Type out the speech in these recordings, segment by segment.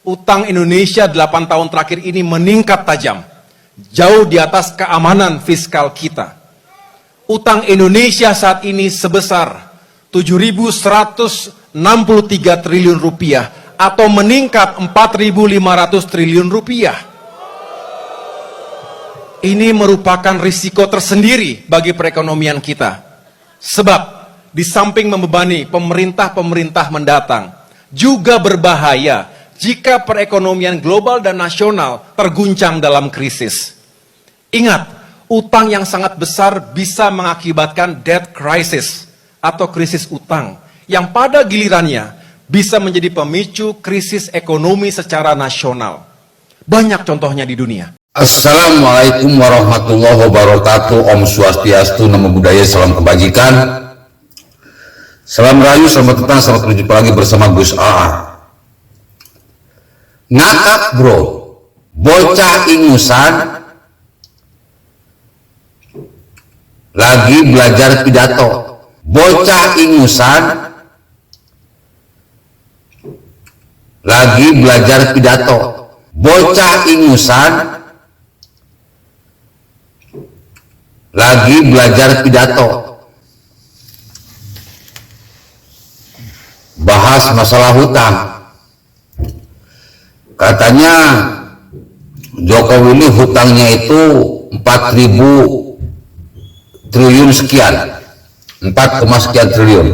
Utang Indonesia 8 tahun terakhir ini meningkat tajam, jauh di atas keamanan fiskal kita. Utang Indonesia saat ini sebesar 7.163 triliun rupiah atau meningkat 4.500 triliun rupiah. Ini merupakan risiko tersendiri bagi perekonomian kita. Sebab di samping membebani pemerintah-pemerintah mendatang, juga berbahaya jika perekonomian global dan nasional terguncang dalam krisis. Ingat, utang yang sangat besar bisa mengakibatkan debt crisis atau krisis utang yang pada gilirannya bisa menjadi pemicu krisis ekonomi secara nasional. Banyak contohnya di dunia. Assalamualaikum warahmatullahi wabarakatuh. Om Swastiastu, Namo Buddhaya, salam kebajikan. Salam rayu, selamat datang, selamat berjumpa lagi bersama Gus AA. Ngakak bro, bocah ingusan lagi belajar pidato. Bocah ingusan lagi belajar pidato. Bocah ingusan lagi belajar pidato. Bahas masalah hutang. Katanya Jokowi ini hutangnya itu 4.000 triliun sekian, 4, sekian triliun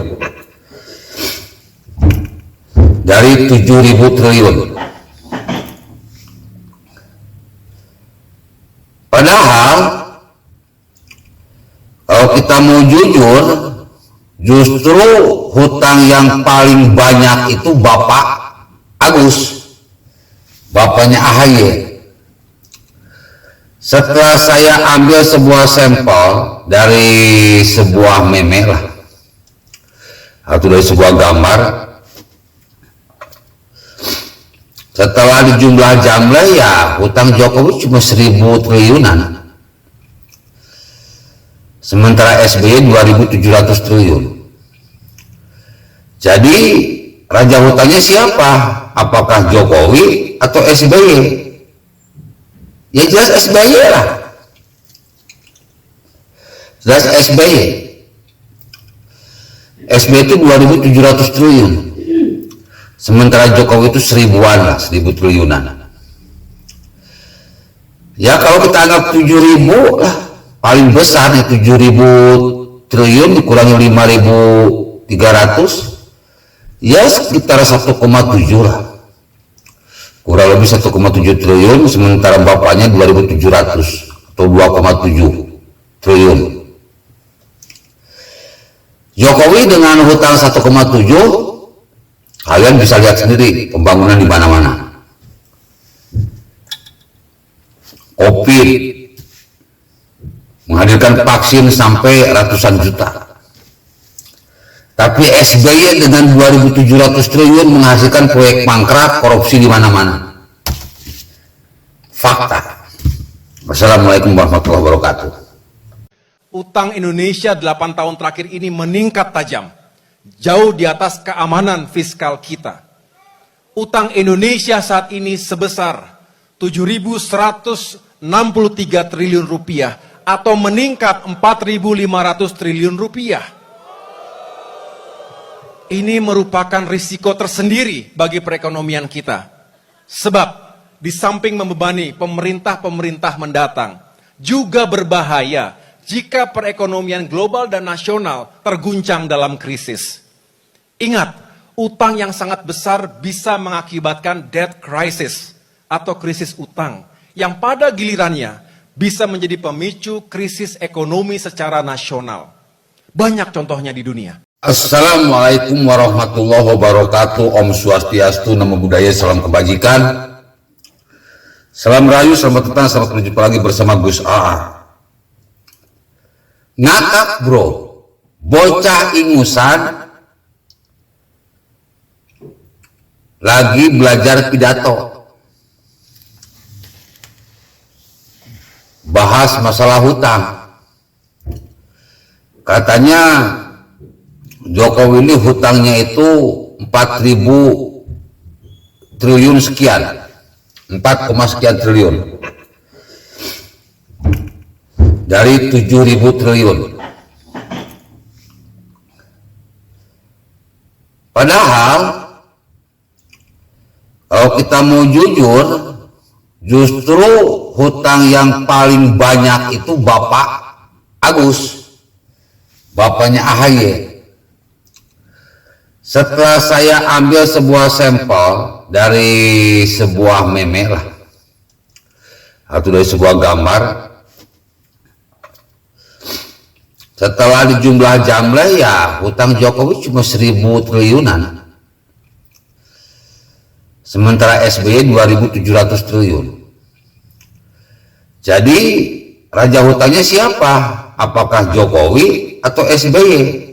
dari 7.000 triliun. Padahal kalau kita mau jujur, justru hutang yang paling banyak itu Bapak Agus, bapaknya AHY. Setelah saya ambil sebuah sampel dari sebuah meme lah, atau dari sebuah gambar, setelah dijumlah jamlah ya hutang Jokowi cuma 1.000 triliunan, sementara SBY 2.700 triliun. Jadi raja hutangnya siapa? Apakah Jokowi atau SBY? Ya jelas SBY lah, jelas SBY. SBY itu 2.700 triliun, sementara Jokowi itu 1.000-an lah, 1.000 triliunan. Ya kalau kita anggap 7.000 lah paling besar ya, 7.000 triliun dikurangi 5.300, ya sekitar 1,7 lah, kurang lebih 1,7 triliun, sementara bapaknya 2.700 atau 2,7 triliun. Jokowi dengan hutang 1,7, kalian bisa lihat sendiri pembangunan di mana-mana. Covid, menghadirkan vaksin sampai ratusan juta. Tapi SBY dengan 2.700 triliun menghasilkan proyek mangkrak, korupsi di mana-mana. Fakta. Wassalamualaikum warahmatullahi wabarakatuh. Utang Indonesia 8 tahun terakhir ini meningkat tajam, jauh di atas keamanan fiskal kita. Utang Indonesia saat ini sebesar 7.163 triliun rupiah atau meningkat 4.500 triliun rupiah. Ini merupakan risiko tersendiri bagi perekonomian kita. Sebab di samping membebani pemerintah-pemerintah mendatang, juga berbahaya jika perekonomian global dan nasional terguncang dalam krisis. Ingat, utang yang sangat besar bisa mengakibatkan debt crisis atau krisis utang yang pada gilirannya bisa menjadi pemicu krisis ekonomi secara nasional. Banyak contohnya di dunia. Assalamualaikum warahmatullahi wabarakatuh. Om Swastiastu, Namo Buddhaya, salam kebajikan. Salam rayu, selamat datang, selamat berjumpa lagi bersama Gus AA. Ngakak bro, bocah ingusan lagi belajar pidato. Bahas masalah hutang. Katanya Jokowi ini hutangnya itu 4.000 triliun sekian, 4, sekian triliun dari 7.000 triliun. Padahal kalau kita mau jujur, justru hutang yang paling banyak itu Bapak Agus, bapaknya AHY. Setelah saya ambil sebuah sampel dari sebuah meme lah, atau dari sebuah gambar, setelah dijumlah jamlah ya hutang Jokowi cuma 1.000 triliunan, sementara SBY 2.700 triliun. Jadi raja hutangnya siapa? Apakah Jokowi atau SBY?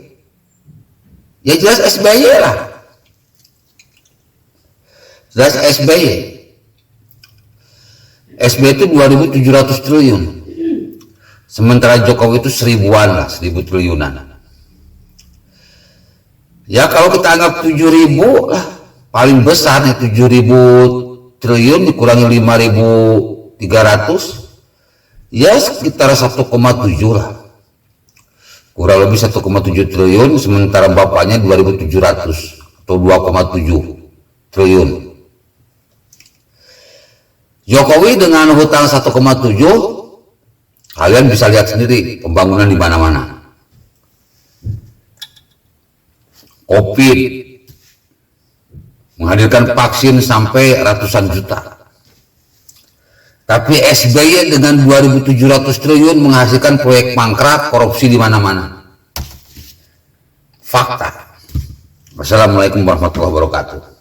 Ya jelas SBY lah, jelas SBY. SBY itu 2.700 triliun, sementara Jokowi itu 1.000-an lah, 1.000 triliunan. Ya kalau kita anggap 7.000 lah, paling besar nih 7.000 triliun dikurangi 5.300, ya sekitar 1,7 lah, kurang lebih 1,7 triliun, sementara bapaknya 2.700 atau 2,7 triliun. Jokowi dengan hutang 1,7, kalian bisa lihat sendiri pembangunan di mana-mana. Covid, menghadirkan vaksin sampai ratusan juta. Tapi SBY dengan 2.700 triliun menghasilkan proyek mangkrak, korupsi di mana-mana. Fakta. Wassalamualaikum warahmatullahi wabarakatuh.